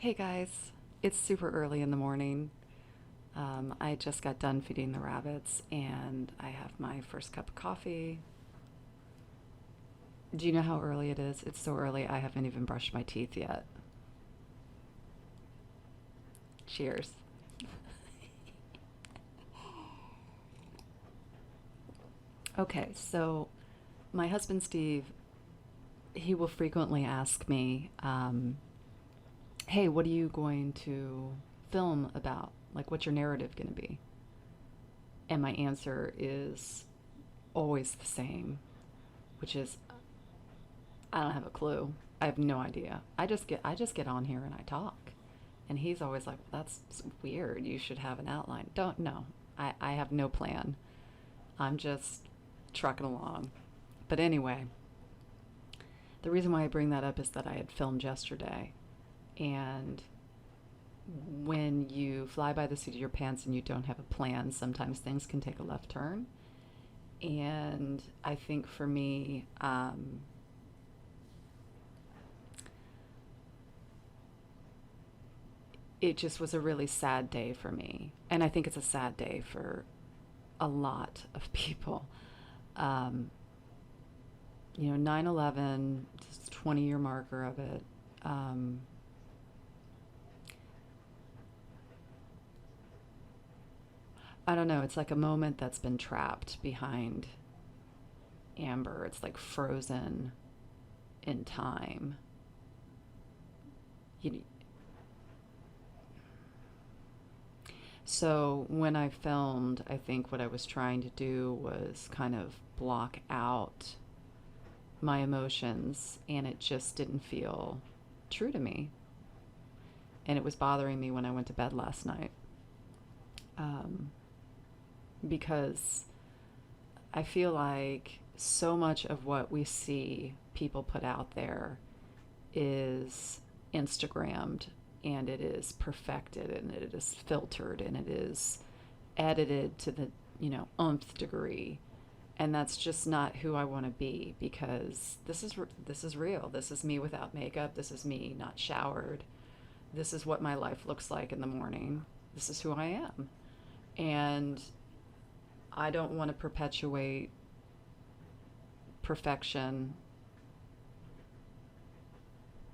Hey guys, it's super early in the morning. I just got done feeding the rabbits and I have my first cup of coffee. Do you know how early it is? It's so early I haven't even brushed my teeth yet. Cheers. Okay, so my husband Steve, he will frequently ask me, hey, what are you going to film about? Like, what's your narrative going to be? And my answer is always the same, which is I don't have a clue. I have no idea. I just get on here and I talk. And he's always like, that's weird. You should have an outline. Don't know. I have no plan. I'm just trucking along. But anyway, the reason why I bring that up is that I had filmed yesterday. And when you fly by the seat of your pants and you don't have a plan, sometimes things can take a left turn. And I think for me, it just was a really sad day for me. And I think it's a sad day for a lot of people. Um, 9/11, just 20-year marker of it. Um, I don't know. It's like a moment that's been trapped behind amber. It's like frozen in time. You, so when I filmed, I think what I was trying to do was kind of block out my emotions, and it just didn't feel true to me. And it was bothering me when I went to bed last night, um, because I feel like so much of what we see people put out there is Instagrammed, and it is perfected and it is filtered and it is edited to the umpth degree, and that's just not who I want to be, because this is real. This is me without makeup. This is me not showered. This is what my life looks like in the morning. This is who I am, and I don't want to perpetuate perfection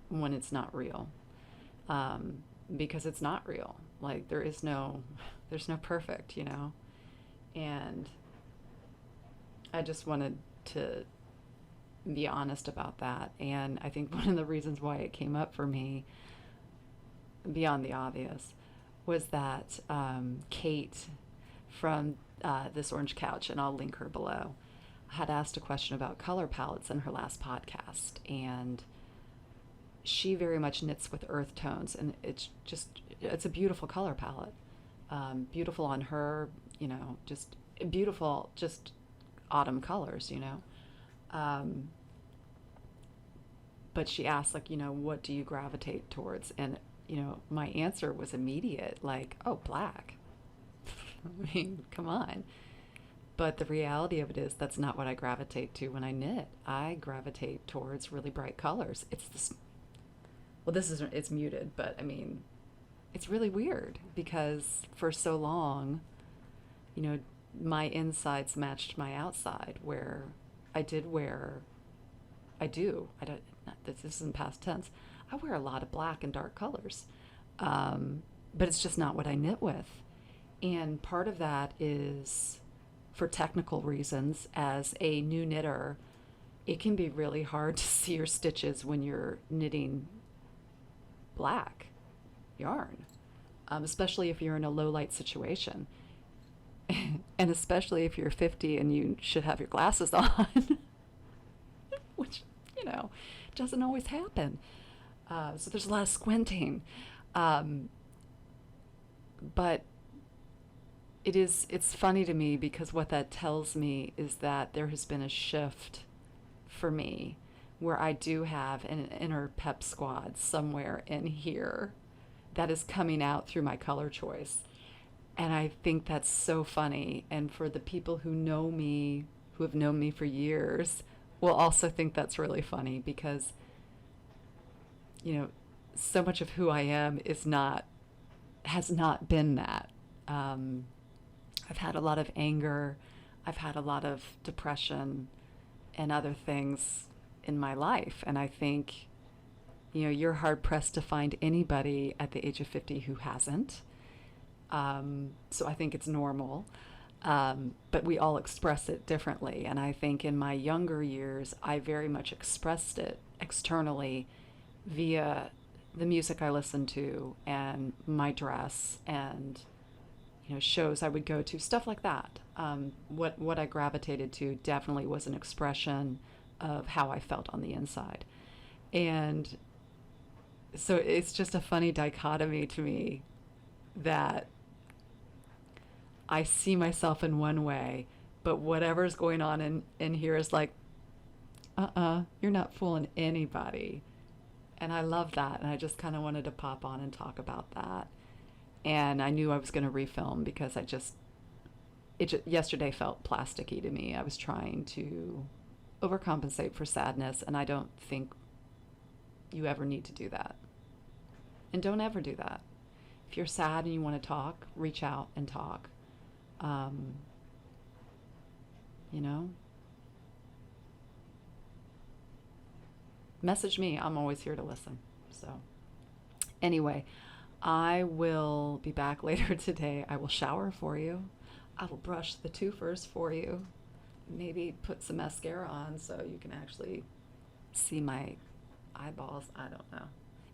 when it's not real, um, because it's not real. Like there's no perfect, and I just wanted to be honest about that. And I think one of the reasons why it came up for me, beyond the obvious, was that Kate from This Orange Couch, and I'll link her below, had asked a question about color palettes in her last podcast. And she very much knits with earth tones, and it's a beautiful color palette. Beautiful on her, just beautiful, just autumn colors. Um, but she asked, like, what do you gravitate towards? And, my answer was immediate, like, oh, black. I mean, come on. But the reality of it is that's not what I gravitate to when I knit. I gravitate towards really bright colors. It's this, well, it's muted, but I mean, it's really weird because for so long, you know, my insides matched my outside, where I did wear, I do, I don't, not, this isn't past tense, I wear a lot of black and dark colors. But it's just not what I knit with. And part of that is for technical reasons. As a new knitter, it can be really hard to see your stitches when you're knitting black yarn, especially if you're in a low light situation. And especially if you're 50 and you should have your glasses on, which, doesn't always happen. So there's a lot of squinting. But it's funny to me because what that tells me is that there has been a shift for me where I do have an inner pep squad somewhere in here that is coming out through my color choice. And I think that's so funny. And for the people who know me, who have known me for years, will also think that's really funny because, you know, so much of who I am has not been that. I've had a lot of anger. I've had a lot of depression and other things in my life. And I think, you're hard pressed to find anybody at the age of 50 who hasn't. So I think it's normal. But we all express it differently. And I think in my younger years, I very much expressed it externally via the music I listened to and my dress and shows I would go to, stuff like that. What I gravitated to definitely was an expression of how I felt on the inside. And so it's just a funny dichotomy to me that I see myself in one way, but whatever's going on in here is like, you're not fooling anybody. And I love that. And I just kind of wanted to pop on and talk about that. And I knew I was going to refilm because yesterday felt plasticky to me. I was trying to overcompensate for sadness, and I don't think you ever need to do that. And don't ever do that. If you're sad and you want to talk, reach out and talk. Message me. I'm always here to listen. So anyway, I will be back later today. I will shower for you. I will brush the twofers for you. Maybe put some mascara on so you can actually see my eyeballs. I don't know.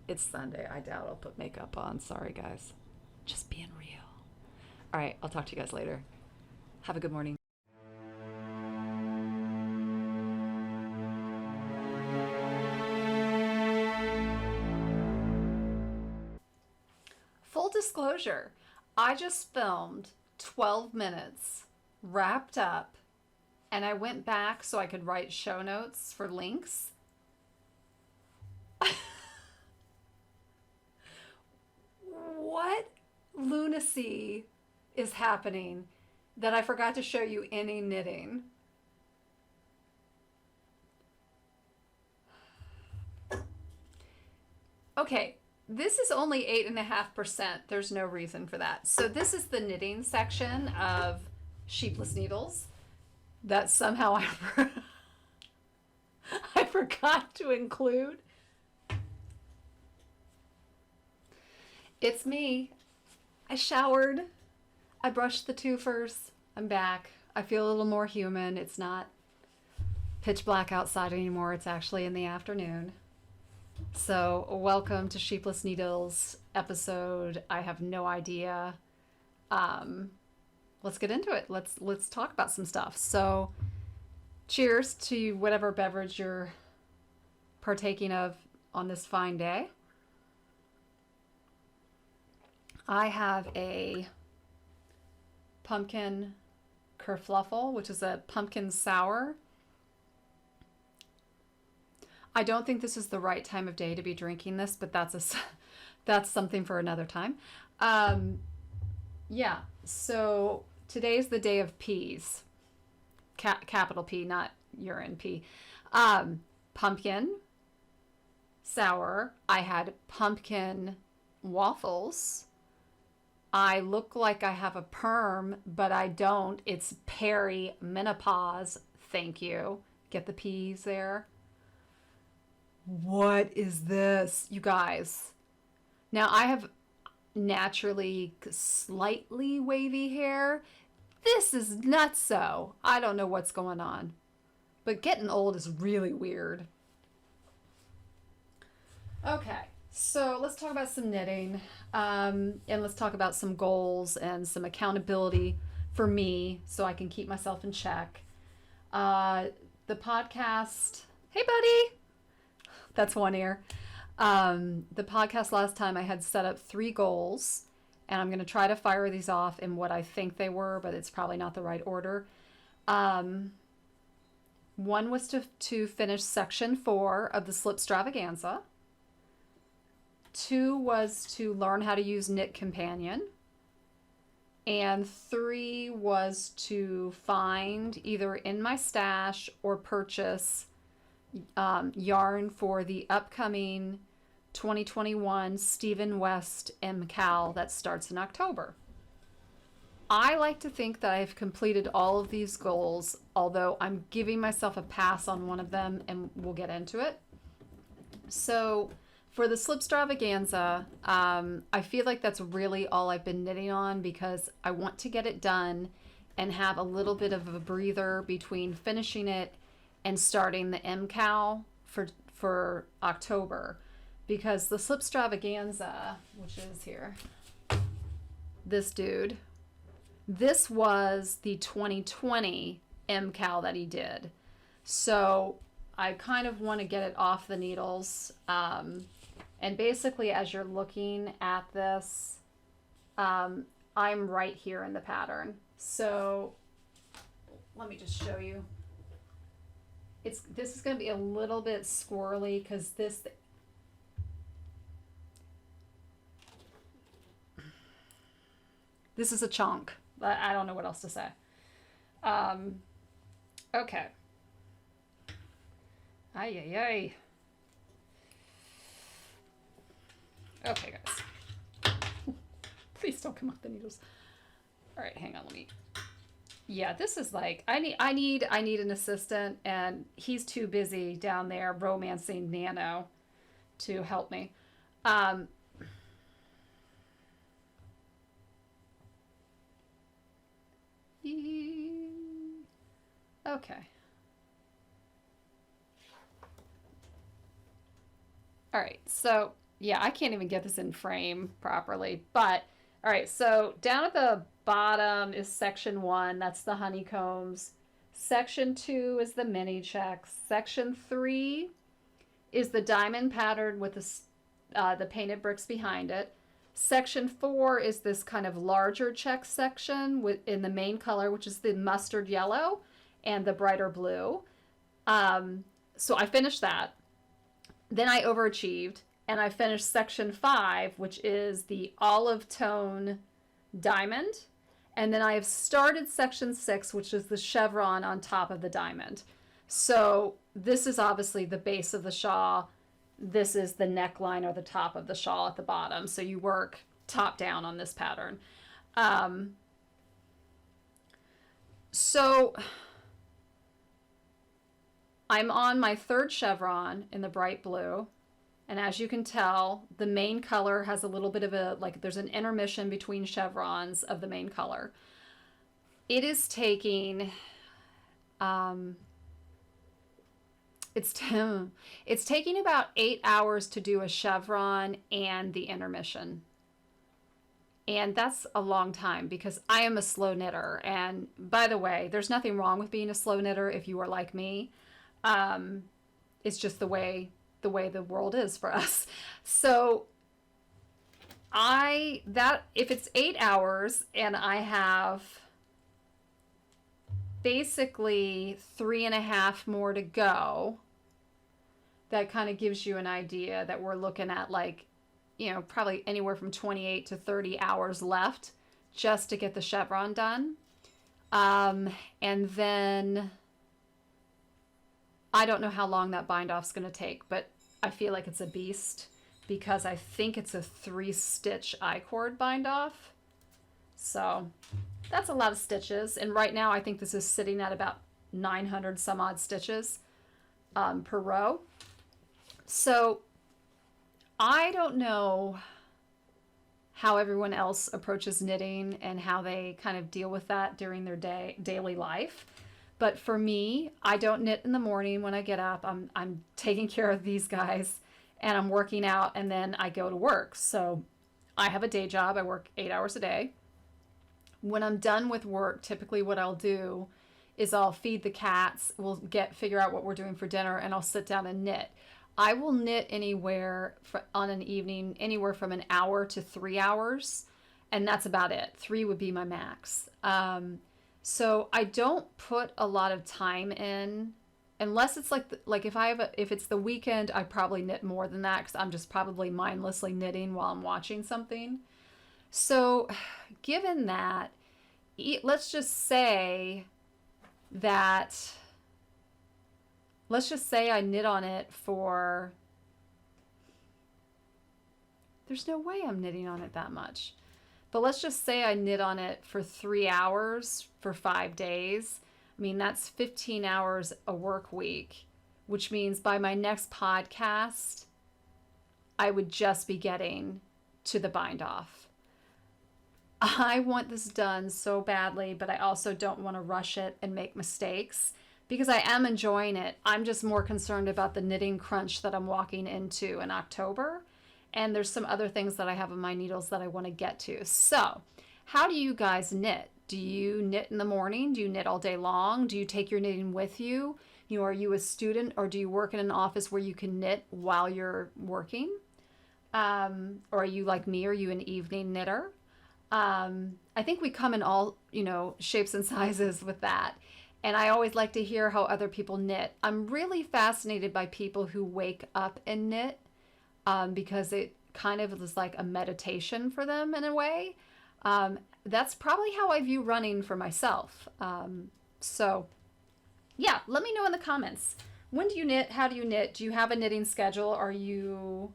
It's Sunday. I doubt I'll put makeup on. Sorry, guys. Just being real. All right. I'll talk to you guys later. Have a good morning. Full disclosure, I just filmed 12 minutes, wrapped up, and I went back so I could write show notes for links. What lunacy is happening that I forgot to show you any knitting? Okay. This is only 8.5%. There's no reason for that. So this is the knitting section of Sheepless Needles that somehow I forgot to include. It's me. I showered. I brushed the twofers. I'm back. I feel a little more human. It's not pitch black outside anymore. It's actually in the afternoon. So welcome to Sheepless Needles episode. I have no idea. Let's get into it. Let's talk about some stuff. So cheers to whatever beverage you're partaking of on this fine day. I have a pumpkin kerfluffle, which is a pumpkin sour. I don't think this is the right time of day to be drinking this, but that's something for another time. Yeah, so today's the day of peas. Capital P, not urine P. Pumpkin, sour. I had pumpkin waffles. I look like I have a perm, but I don't. It's perimenopause. Thank you. Get the peas there. What is this, you guys? Now, I have naturally slightly wavy hair. This is nutso. I don't know what's going on. But getting old is really weird. Okay, so let's talk about some knitting. And let's talk about some goals and some accountability for me so I can keep myself in check. The podcast... Hey, buddy! That's one ear. The podcast last time I had set up 3 goals, and I'm going to try to fire these off in what I think they were, but it's probably not the right order. One was to finish section 4 of the Slipstravaganza. 2 was to learn how to use Knit Companion. And 3 was to find either in my stash or purchase yarn for the upcoming 2021 Stephen West MKAL that starts in October. I like to think that I've completed all of these goals, although I'm giving myself a pass on one of them, and we'll get into it. So for the Slipstravaganza, I feel like that's really all I've been knitting on because I want to get it done and have a little bit of a breather between finishing it and starting the MKAL for October. Because the Slipstravaganza, which is here, this dude, this was the 2020 MKAL that he did. So I kind of want to get it off the needles. And basically, as you're looking at this, I'm right here in the pattern. So let me just show you. This is going to be a little bit squirrely because this is a chunk. I don't know what else to say. Okay. Ay. Okay, guys. Please don't come off the needles. All right, hang on. Let me. Yeah, this is like I need an assistant, and he's too busy down there romancing Nano to help me. Okay. All right, so yeah, I can't even get this in frame properly, but all right, so down at the bottom is section 1, that's the honeycombs. Section 2 is the mini checks. Section 3 is the diamond pattern with the painted bricks behind it. Section 4 is this kind of larger check section in the main color, which is the mustard yellow and the brighter blue. So I finished that. Then I overachieved and I finished section 5, which is the olive tone diamond. And then I have started section 6, which is the chevron on top of the diamond. So this is obviously the base of the shawl. This is the neckline or the top of the shawl at the bottom. So you work top down on this pattern. So I'm on my 3rd chevron in the bright blue. And as you can tell, the main color has a little bit of there's an intermission between chevrons of the main color. It is taking, it's taking about 8 hours to do a chevron and the intermission. And that's a long time because I am a slow knitter. And by the way, there's nothing wrong with being a slow knitter if you are like me. It's just the way the world is for us. So if it's 8 hours and I have basically 3.5 more to go, that kind of gives you an idea that we're looking at probably anywhere from 28 to 30 hours left just to get the chevron done. And then I don't know how long that bind off's going to take, but I feel like it's a beast because I think it's a 3-stitch I-cord bind off. So that's a lot of stitches. And right now I think this is sitting at about 900 some odd stitches per row. So I don't know how everyone else approaches knitting and how they kind of deal with that during their daily life. But for me, I don't knit in the morning when I get up. I'm taking care of these guys and I'm working out and then I go to work. So I have a day job. I work 8 hours a day. When I'm done with work, typically what I'll do is I'll feed the cats. We'll figure out what we're doing for dinner and I'll sit down and knit. I will knit anywhere on an evening, anywhere from an hour to 3 hours. And that's about it. 3 would be my max. So I don't put a lot of time in unless it's if it's the weekend, I probably knit more than that because I'm just probably mindlessly knitting while I'm watching something. So given that, let's just say I knit on it for There's no way I'm knitting on it that much. But let's just say I knit on it for 3 hours for 5 days. I mean, that's 15 hours a work week, which means by my next podcast, I would just be getting to the bind off. I want this done so badly, but I also don't want to rush it and make mistakes because I am enjoying it. I'm just more concerned about the knitting crunch that I'm walking into in October. And there's some other things that I have on my needles that I want to get to. So, how do you guys knit? Do you knit in the morning? Do you knit all day long? Do you take your knitting with you? You know, are you a student or do you work in an office where you can knit while you're working? Or are you like me? Are you an evening knitter? I think we come in all, shapes and sizes with that. And I always like to hear how other people knit. I'm really fascinated by people who wake up and knit because it kind of is like a meditation for them in a way. That's probably how I view running for myself. So yeah, let me know in the comments. When do you knit? How do you knit? Do you have a knitting schedule? Are you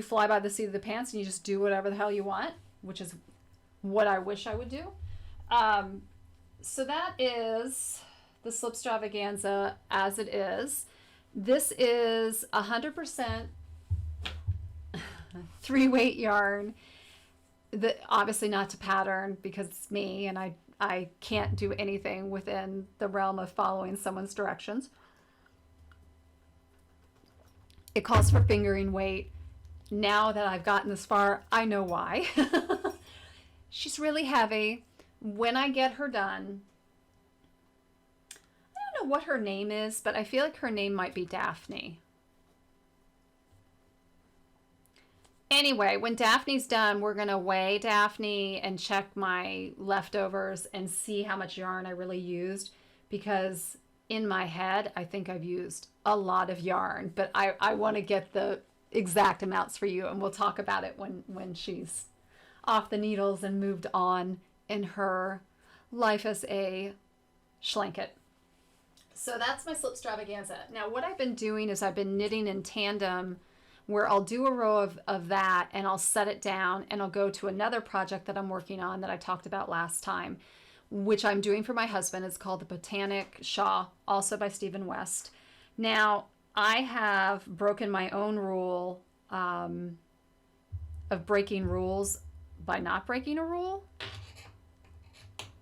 fly by the seat of the pants and you just do whatever the hell you want, which is what I wish I would do. So that is the Slipstravaganza as it is. This is 100% 3-weight yarn. Obviously not to pattern because it's me and I can't do anything within the realm of following someone's directions. It calls for fingering weight. Now that I've gotten this far, I know why. She's really heavy. When I get her done, I don't know what her name is, but I feel like her name might be Daphne. Anyway, when Daphne's done, we're going to weigh Daphne and check my leftovers and see how much yarn I really used, because in my head, I think I've used a lot of yarn, but I want to get the exact amounts for you, and we'll talk about it when she's off the needles and moved on in her life as a schlanket. So that's my Slipstravaganza. Now what I've been doing is I've been knitting in tandem, where I'll do a row of that and I'll set it down and I'll go to another project that I'm working on that I talked about last time, which I'm doing for my husband. It's called the Botanic Shawl, also by Stephen West. Now I have broken my own rule of breaking rules by not breaking a rule.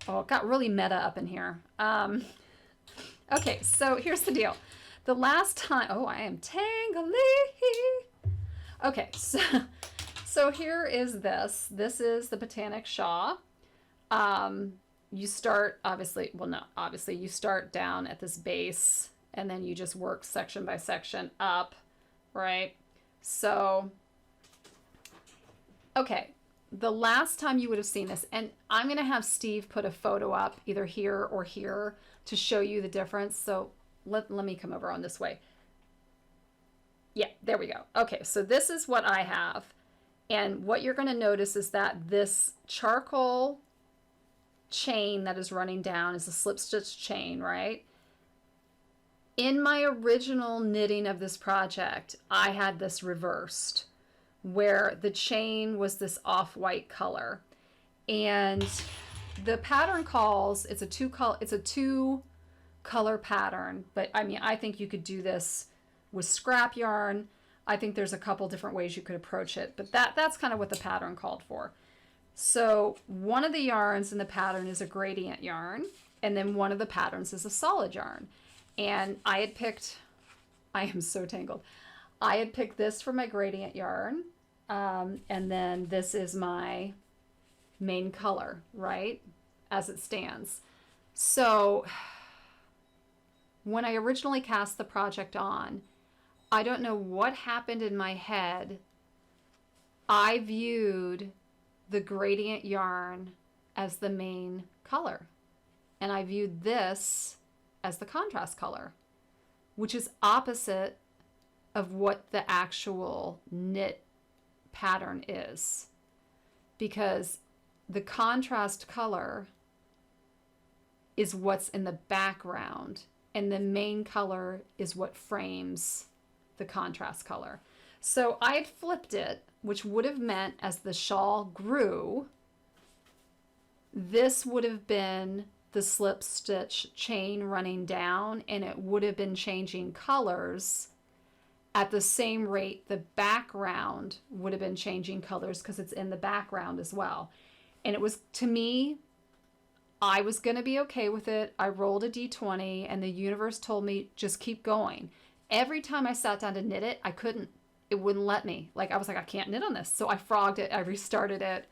Oh, it got really meta up in here. Okay, so here's the deal. The last time, I am tangly. Okay, so here is this. This is the Botanic Shawl. You start, obviously, you start down at this base and then you just work section by section up, right? So, okay. The last time you would have seen this, and I'm going to have Steve put a photo up either here or here to show you the difference. So let me come over on this way. Yeah, there we go. Okay, so this is what I have. And what you're going to notice is that this charcoal chain that is running down is a slip stitch chain, right? In my original knitting of this project, I had this reversed, where the chain was this off-white color, and the pattern calls, it's a two color pattern, but I mean, I think you could do this with scrap yarn. I think there's a couple different ways you could approach it, but that's kind of what the pattern called for. So one of the yarns in the pattern is a gradient yarn, and then one of the patterns is a solid yarn. And I am so tangled. I had picked this for my gradient yarn. And then this is my main color, right? As it stands. So when I originally cast the project on, I don't know what happened in my head. I viewed the gradient yarn as the main color. And I viewed this as the contrast color, which is opposite of what the actual knit pattern is, because the contrast color is what's in the background and the main color is what frames the contrast color. So I had flipped it. which would have meant as the shawl grew, this would have been the slip stitch chain running down, and it would have been changing colors at the same rate the background would have been changing colors, because it's in the background as well. And it was, to me, I was going to be okay with it. I rolled a d20 and the universe told me just keep going. Every time I sat down to knit it, I couldn't. It wouldn't let me. Like, I was like, I can't knit on this. So I frogged it, I restarted it,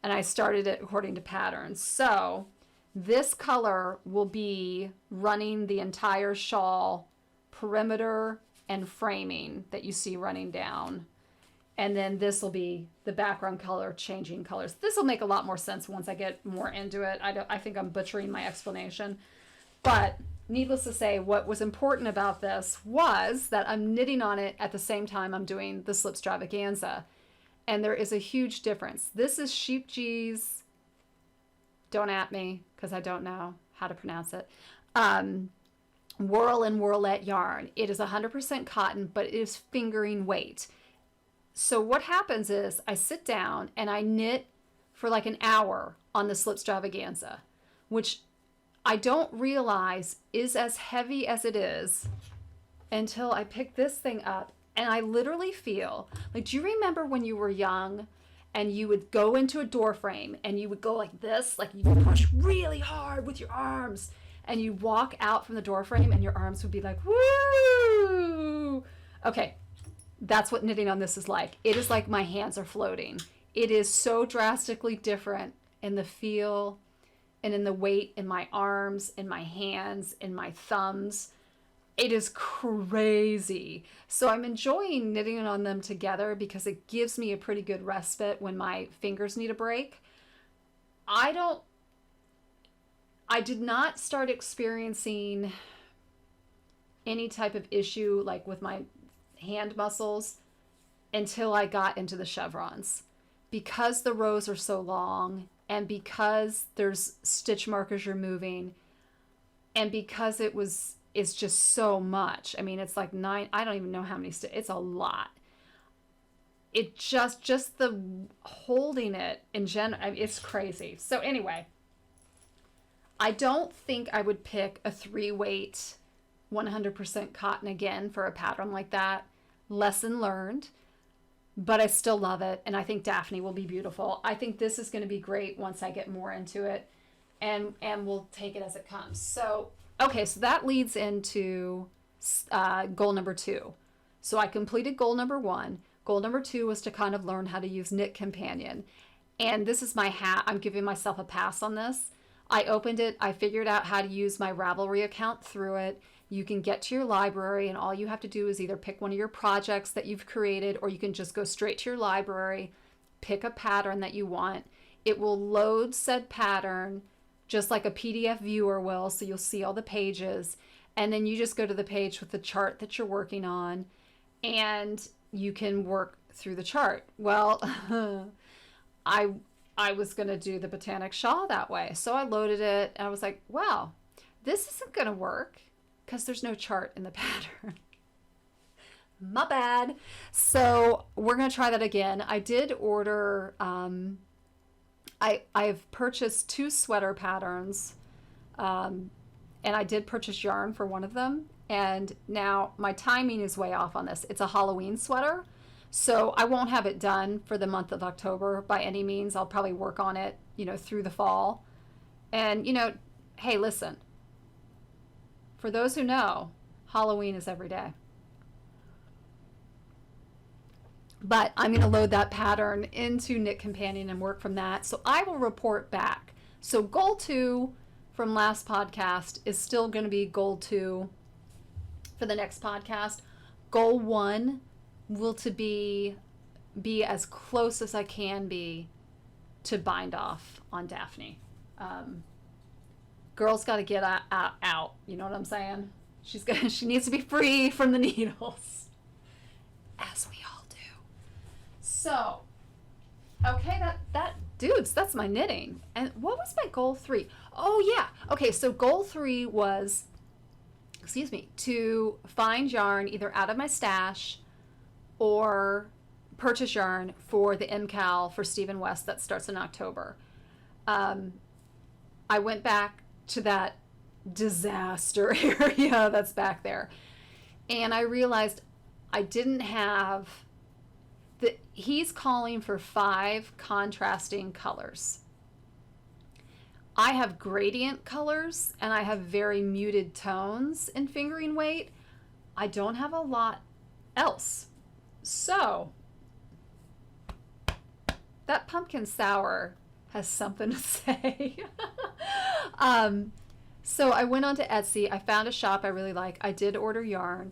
and I started it according to patterns. So this color will be running the entire shawl perimeter and framing that you see running down. And then this will be the background color changing colors. This will make a lot more sense once I get more into it. I think I'm butchering my explanation. But needless to say, what was important about this was that I'm knitting on it at the same time I'm doing the Slipstravaganza. And there is a huge difference. This is Sheep G's, don't at me because I don't know how to pronounce it, Whirl and Whirlette yarn. It is 100% cotton, but it is fingering weight. So what happens is I sit down and I knit for like an hour on the Slipstravaganza, which I don't realize is as heavy as it is until I pick this thing up, and I literally feel like, do you remember when you were young and you would go into a door frame and you would go like this, like you would push really hard with your arms, and you walk out from the door frame and your arms would be like, woo! Okay, that's what knitting on this is like. It is like my hands are floating. It is so drastically different in the feel and in the weight in my arms, in my hands, in my thumbs. It is crazy. So I'm enjoying knitting on them together because it gives me a pretty good respite when my fingers need a break. I did not start experiencing any type of issue like with my hand muscles until I got into the chevrons. Because the rows are so long, and because there's stitch markers removing, and because it's just so much. I mean, it's like 9, I don't even know how many it's a lot. It just the holding it in general, it's crazy. So anyway, I don't think I would pick a 3-weight 100% cotton again for a pattern like that. Lesson learned, but I still love it. And I think Daphne will be beautiful. I think this is going to be great once I get more into it, and we'll take it as it comes. So, okay, so that leads into goal number 2. So I completed goal number 1. Goal number 2 was to kind of learn how to use Knit Companion. And this is my hat. I'm giving myself a pass on this. I opened it. I figured out how to use my Ravelry account through it. You can get to your library, and all you have to do is either pick one of your projects that you've created, or you can just go straight to your library, pick a pattern that you want. It will load said pattern just like a PDF viewer will, so you'll see all the pages, and then you just go to the page with the chart that you're working on, and you can work through the chart. Well, I was going to do the Botanic shawl that way, so I loaded it, and I was like, wow, this isn't going to work because there's no chart in the pattern. My bad. So we're going to try that again. I did order, I've purchased 2 sweater patterns, and I did purchase yarn for one of them. And now my timing is way off on this. It's a Halloween sweater, so I won't have it done for the month of October by any means. I'll probably work on it, through the fall. And, hey, listen, for those who know, Halloween is every day. But I'm going to load that pattern into Knit Companion and work from that. So I will report back. So goal 2 from last podcast is still going to be goal 2 for the next podcast. Goal 1 will to be as close as I can be to bind off on Daphne. Girl's got to get out. You know what I'm saying? She needs to be free from the needles, as we all do. So, okay, that dudes, that's my knitting. And what was my goal 3? Oh yeah. Okay, so goal 3 was, to find yarn either out of my stash or purchase yarn for the MKAL for Stephen West that starts in October. I went back to that disaster area that's back there, and I realized I didn't have he's calling for 5 contrasting colors. I have gradient colors and I have very muted tones in fingering weight. I don't have a lot else. So that pumpkin sour has something to say. So I went onto Etsy. I found a shop I really like. I did order yarn.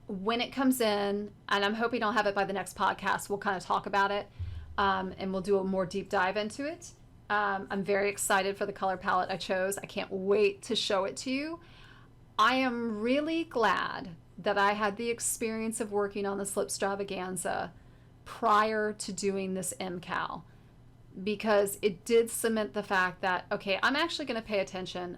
When it comes in, and I'm hoping I'll have it by the next podcast, we'll kind of talk about it, and we'll do a more deep dive into it. I'm very excited for the color palette I chose. I can't wait to show it to you. I am really glad that I had the experience of working on the Slipstravaganza prior to doing this MKAL, because it did cement the fact that, okay, I'm actually going to pay attention.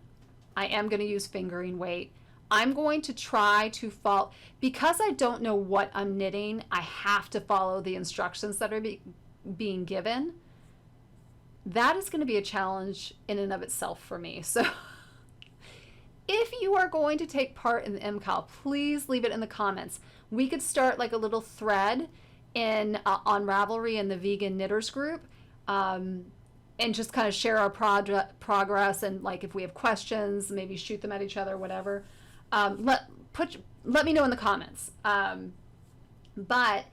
I am going to use fingering weight. I'm going to try to follow, because I don't know what I'm knitting, I have to follow the instructions that are being given. That is going to be a challenge in and of itself for me. So if you are going to take part in the MKAL, please leave it in the comments. We could start like a little thread in on Ravelry and the Vegan Knitters group, and just kind of share our progress, and like if we have questions, maybe shoot them at each other, whatever. Let me know in the comments. But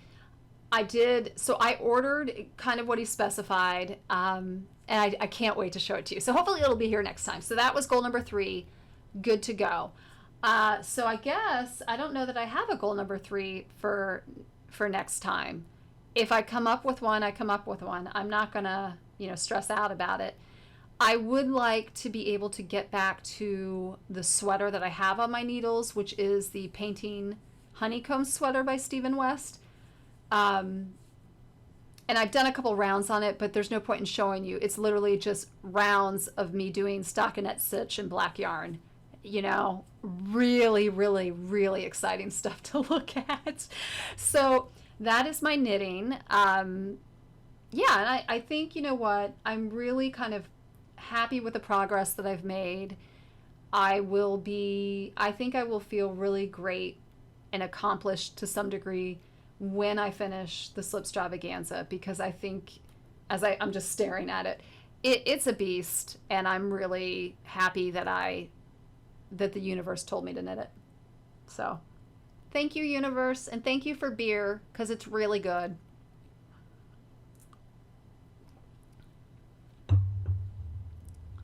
I ordered kind of what he specified, and I can't wait to show it to you. So hopefully it'll be here next time. So that was goal number 3, good to go. So I guess, I don't know that I have a goal number 3 for next time. If I come up with one, I come up with one. I'm not gonna, stress out about it. I would like to be able to get back to the sweater that I have on my needles, which is the Painting Honeycomb sweater by Stephen West. And I've done a couple rounds on it, but there's no point in showing you. It's literally just rounds of me doing stockinette stitch and black yarn. Really, really, really exciting stuff to look at. So that is my knitting. Yeah, and I think, you know what, I'm really kind of happy with the progress that I've made. I think I will feel really great and accomplished to some degree when I finish the Slipstravaganza, because I think, as I'm just staring at it, it's a beast, and I'm really happy that the universe told me to knit it. So thank you, universe, and thank you for beer, because it's really good.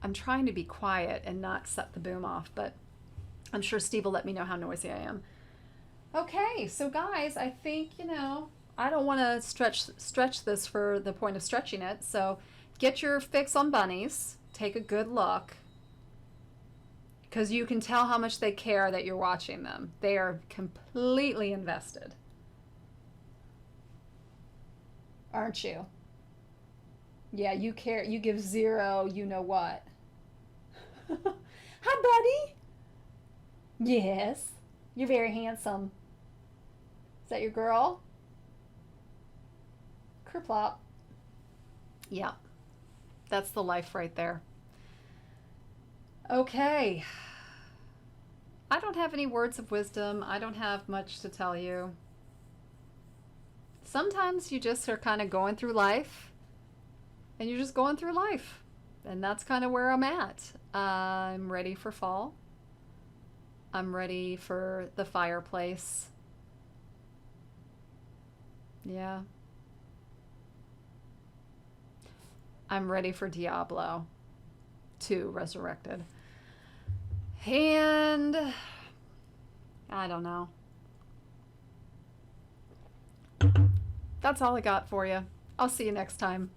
I'm trying to be quiet and not set the boom off, but I'm sure Steve will let me know how noisy I am. Okay, so guys, I think, I don't want to stretch this for the point of stretching it, so get your fix on bunnies, take a good look, because you can tell how much they care that you're watching them. They are completely invested. Aren't you? Yeah, you care. You give 0, you know what. Hi, buddy. Yes, you're very handsome. Is that your girl? Kerplop. Yeah, that's the life right there. Okay. I don't have any words of wisdom. I don't have much to tell you. Sometimes you just are kind of going through life, and you're just going through life. And that's kind of where I'm at. I'm ready for fall. I'm ready for the fireplace. Yeah. I'm ready for Diablo 2 Resurrected. And I don't know. That's all I got for you. I'll see you next time.